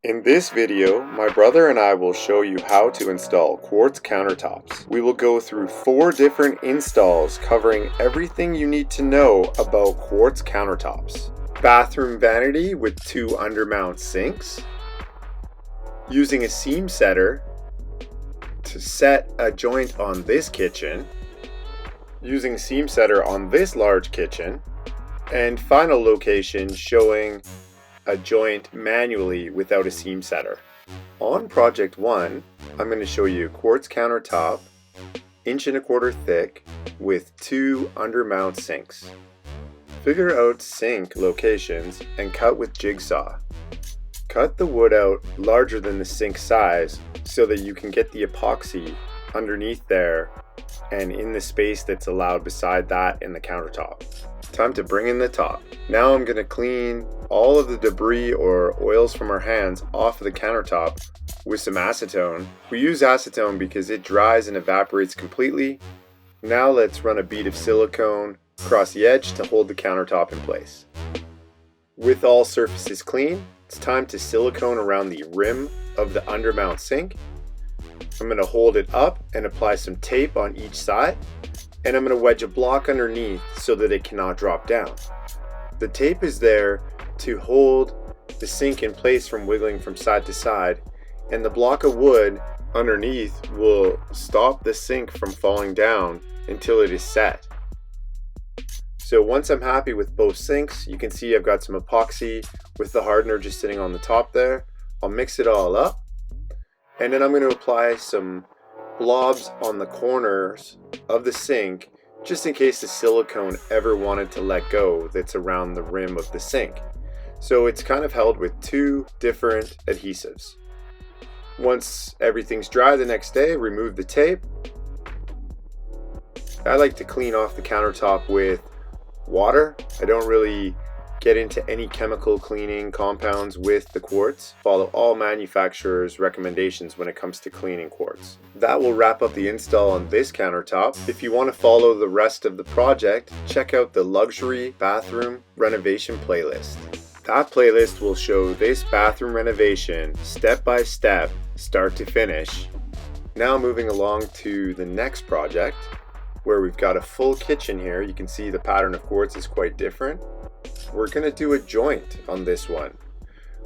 In this video, my brother and I will show you how to install quartz countertops. We will go through 4 different installs covering everything you need to know about quartz countertops. Bathroom vanity with 2 undermount sinks. Using a seam setter to set a joint on this kitchen. Using a seam setter on this large kitchen. And final location showing a joint manually without a seam setter. On project 1, I'm going to show you a quartz countertop, 1.25 inch thick, with 2 undermount sinks. Figure out sink locations and cut with jigsaw. Cut the wood out larger than the sink size so that you can get the epoxy underneath there and in the space that's allowed beside that in the countertop. Time to bring in the top. Now I'm going to clean all of the debris or oils from our hands off of the countertop with some acetone. We use acetone because it dries and evaporates completely. Now let's run a bead of silicone across the edge to hold the countertop in place. With all surfaces clean, it's time to silicone around the rim of the undermount sink. I'm going to hold it up and apply some tape on each side, and I'm going to wedge a block underneath so that it cannot drop down. The tape is there to hold the sink in place from wiggling from side to side, and the block of wood underneath will stop the sink from falling down until it is set. So once I'm happy with both sinks, you can see I've got some epoxy with the hardener just sitting on the top there. I'll mix it all up, and then I'm going to apply some blobs on the corners of the sink just in case the silicone ever wanted to let go that's around the rim of the sink. So it's kind of held with 2 different adhesives. Once everything's dry the next day, remove the tape. I like to clean off the countertop with water. I don't really get into any chemical cleaning compounds with the quartz. Follow all manufacturers' recommendations when it comes to cleaning quartz. That will wrap up the install on this countertop. If you want to follow the rest of the project, check out the luxury bathroom renovation playlist. That playlist will show this bathroom renovation step by step, start to finish. Now moving along to the next project, where we've got a full kitchen here. You can see the pattern of quartz is quite different. We're going to do a joint on this one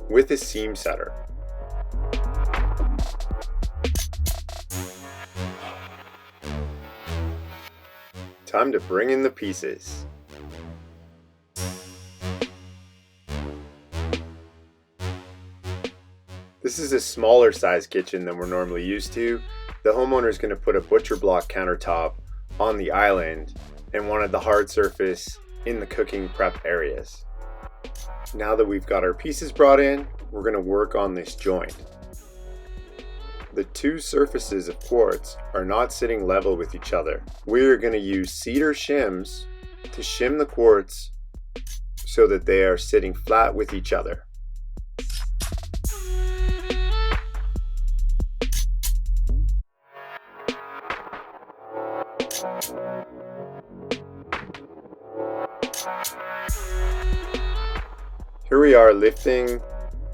with a seam setter. Time to bring in the pieces. This is a smaller size kitchen than we're normally used to. The homeowner is going to put a butcher block countertop on the island and wanted the hard surface in the cooking prep areas. Now that we've got our pieces brought in, we're going to work on this joint. The 2 surfaces of quartz are not sitting level with each other. We're going to use cedar shims to shim the quartz so that they are sitting flat with each other. Here we are lifting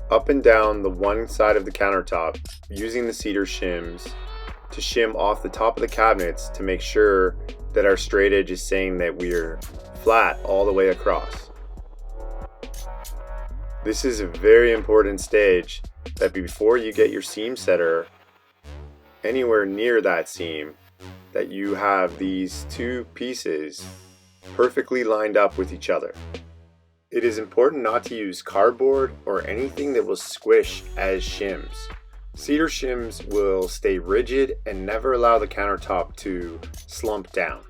up and down the one side of the countertop using the cedar shims to shim off the top of the cabinets to make sure that our straight edge is saying that we're flat all the way across. This is a very important stage, that before you get your seam setter anywhere near that seam, that you have these 2 pieces perfectly lined up with each other. It is important not to use cardboard or anything that will squish as shims. Cedar shims will stay rigid and never allow the countertop to slump down.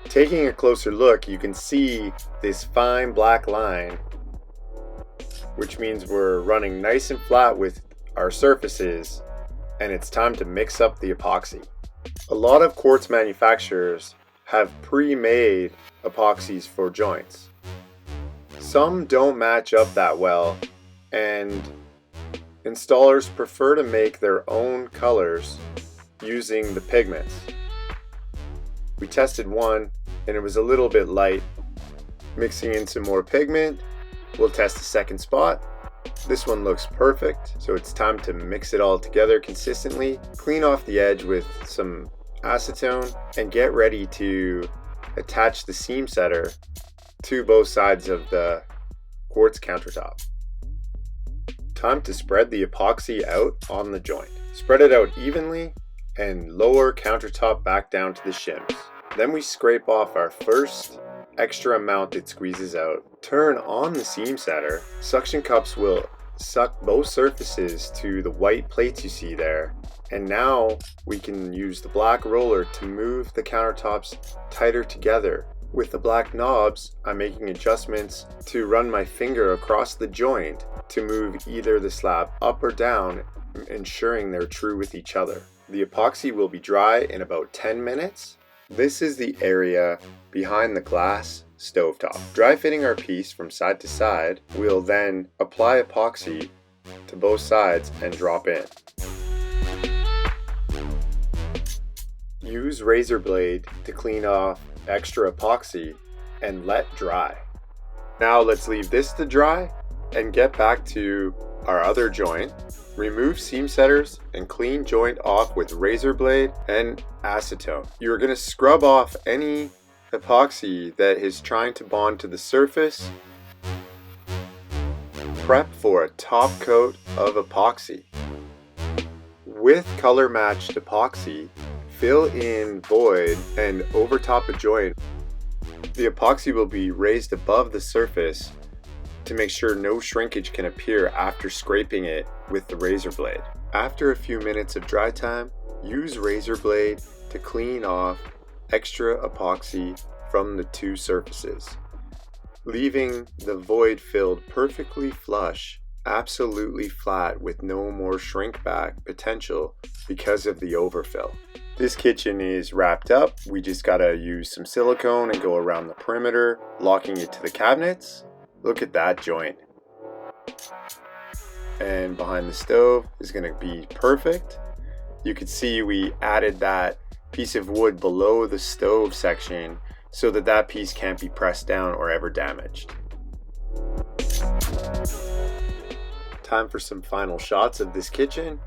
Taking a closer look, you can see this fine black line, which means we're running nice and flat with our surfaces, and it's time to mix up the epoxy. A lot of quartz manufacturers have pre-made epoxies for joints. Some don't match up that well, and Installers prefer to make their own colors using the pigments. We tested one and it was a little bit light. Mixing in some more pigment, we'll test the second spot. This one looks perfect, so it's time to mix it all together consistently. Clean off the edge with some acetone and get ready to attach the seam setter to both sides of the quartz countertop. Time to spread the epoxy out on the joint. Spread it out evenly and lower countertop back down to the shims. Then we scrape off our first extra amount it squeezes out. Turn on the seam setter. Suction cups will suck both surfaces to the white plates you see there. And now we can use the black roller to move the countertops tighter together. With the black knobs, I'm making adjustments to run my finger across the joint to move either the slab up or down, ensuring they're true with each other. The epoxy will be dry in about 10 minutes. This is the area behind the glass stovetop. Dry fitting our piece from side to side, we'll then apply epoxy to both sides and drop in. Use razor blade to clean off extra epoxy and let dry. Now let's leave this to dry and get back to our other joint. Remove seam setters and clean joint off with razor blade and acetone. You're going to scrub off any epoxy that is trying to bond to the surface. Prep for a top coat of epoxy. With color matched epoxy, fill in void and overtop a joint. The epoxy will be raised above the surface to make sure no shrinkage can appear after scraping it with the razor blade. After a few minutes of dry time, use razor blade to clean off extra epoxy from the two surfaces, leaving the void filled perfectly flush, absolutely flat with no more shrink back potential because of the overfill. This kitchen is wrapped up. We just gotta use some silicone and go around the perimeter, locking it to the cabinets. Look at that joint. And behind the stove is gonna be perfect. You can see we added that piece of wood below the stove section so that that piece can't be pressed down or ever damaged. Time for some final shots of this kitchen.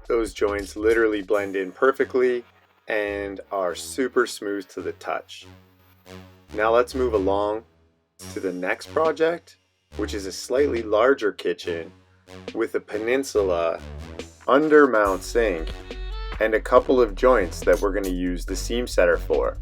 Those joints literally blend in perfectly and are super smooth to the touch. Now let's move along to the next project, which is a slightly larger kitchen with a peninsula undermount sink and a couple of joints that we're going to use the seam setter for.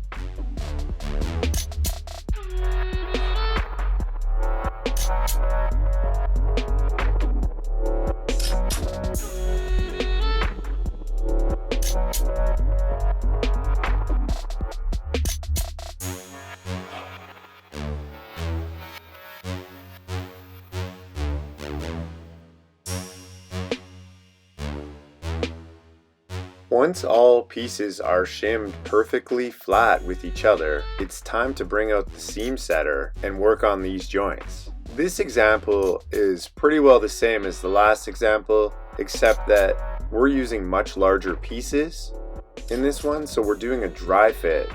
Once all pieces are shimmed perfectly flat with each other, it's time to bring out the seam setter and work on these joints. This example is pretty well the same as the last example, except that we're using much larger pieces in this one, so we're doing a dry fit.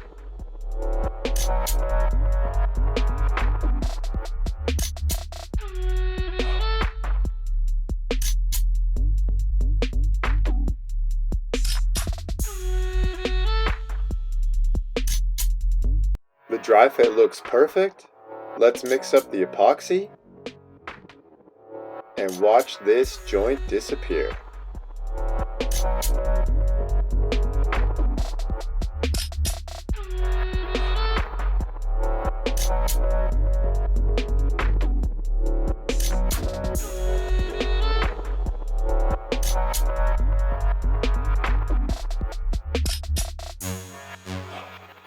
The dry fit looks perfect. Let's mix up the epoxy and watch this joint disappear.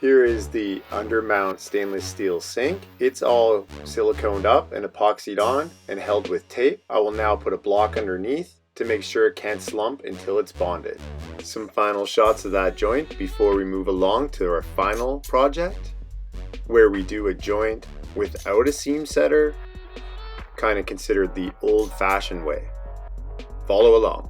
Here is the undermount stainless steel sink. It's all siliconed up and epoxied on and held with tape. I will now put a block underneath to make sure it can't slump until it's bonded. Some final shots of that joint before we move along to our final project, where we do a joint without a seam setter, kind of considered the old-fashioned way. Follow along.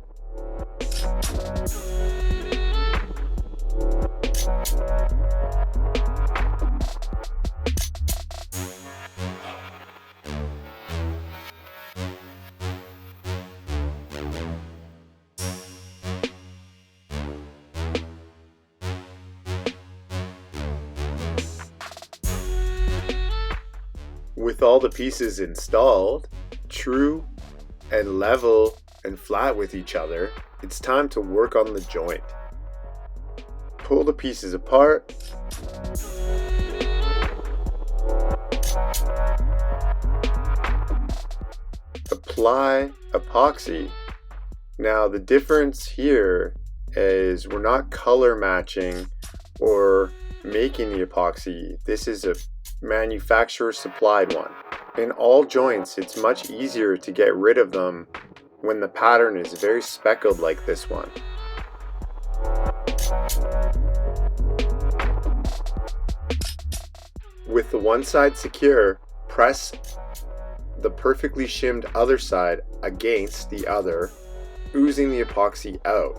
With all the pieces installed, true and level and flat with each other, it's time to work on the joint. Pull the pieces apart. Apply epoxy. Now the difference here is we're not color matching or making the epoxy. This is a manufacturer supplied one. In all joints, it's much easier to get rid of them when the pattern is very speckled like this one. With the one side secure, press the perfectly shimmed other side against the other, oozing the epoxy out.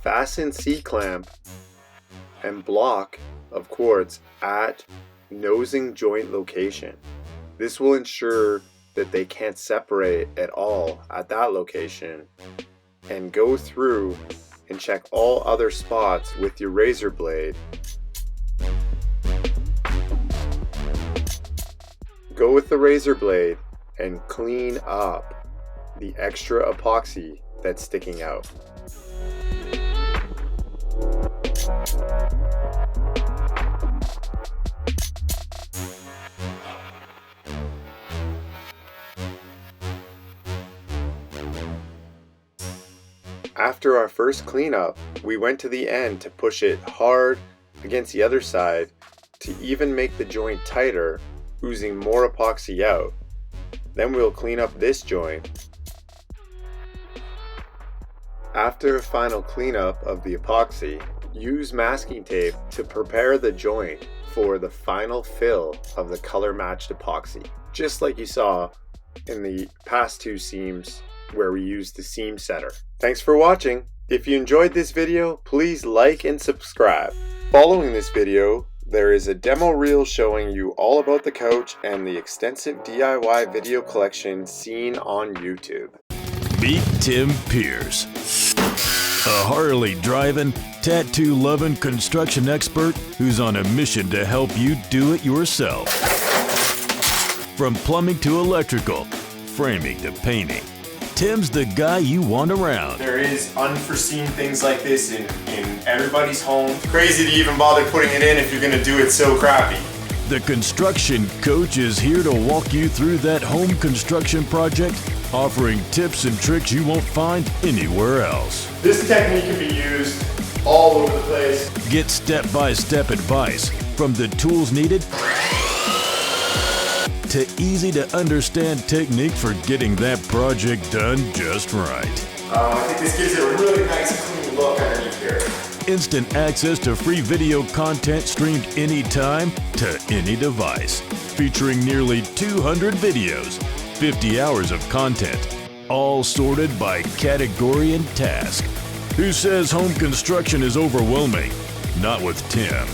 Fasten C-clamp and block of quartz at nosing joint location. This will ensure that they can't separate at all at that location, and go through and check all other spots with your razor blade. Go with the razor blade and clean up the extra epoxy that's sticking out. After our first cleanup, we went to the end to push it hard against the other side to even make the joint tighter, oozing more epoxy out. Then we'll clean up this joint. After a final cleanup of the epoxy, use masking tape to prepare the joint for the final fill of the color matched epoxy, just like you saw in the past two seams where we used the seam setter. Thanks for watching. If you enjoyed this video, please like and subscribe. Following this video, there is a demo reel showing you all about the couch and the extensive DIY video collection seen on YouTube. Meet Tim Pierce, a Harley-driving, tattoo-loving construction expert who's on a mission to help you do it yourself. From plumbing to electrical, framing to painting, Tim's the guy you want around. There is unforeseen things like this in everybody's home. Crazy to even bother putting it in if you're gonna do it so crappy. The construction coach is here to walk you through that home construction project, offering tips and tricks you won't find anywhere else. This technique can be used all over the place. Get step-by-step advice from the tools needed to easy-to-understand technique for getting that project done just right. I think this gives it a really nice clean look underneath here. Instant access to free video content streamed anytime to any device, featuring nearly 200 videos, 50 hours of content, all sorted by category and task. Who says home construction is overwhelming? Not with Tim.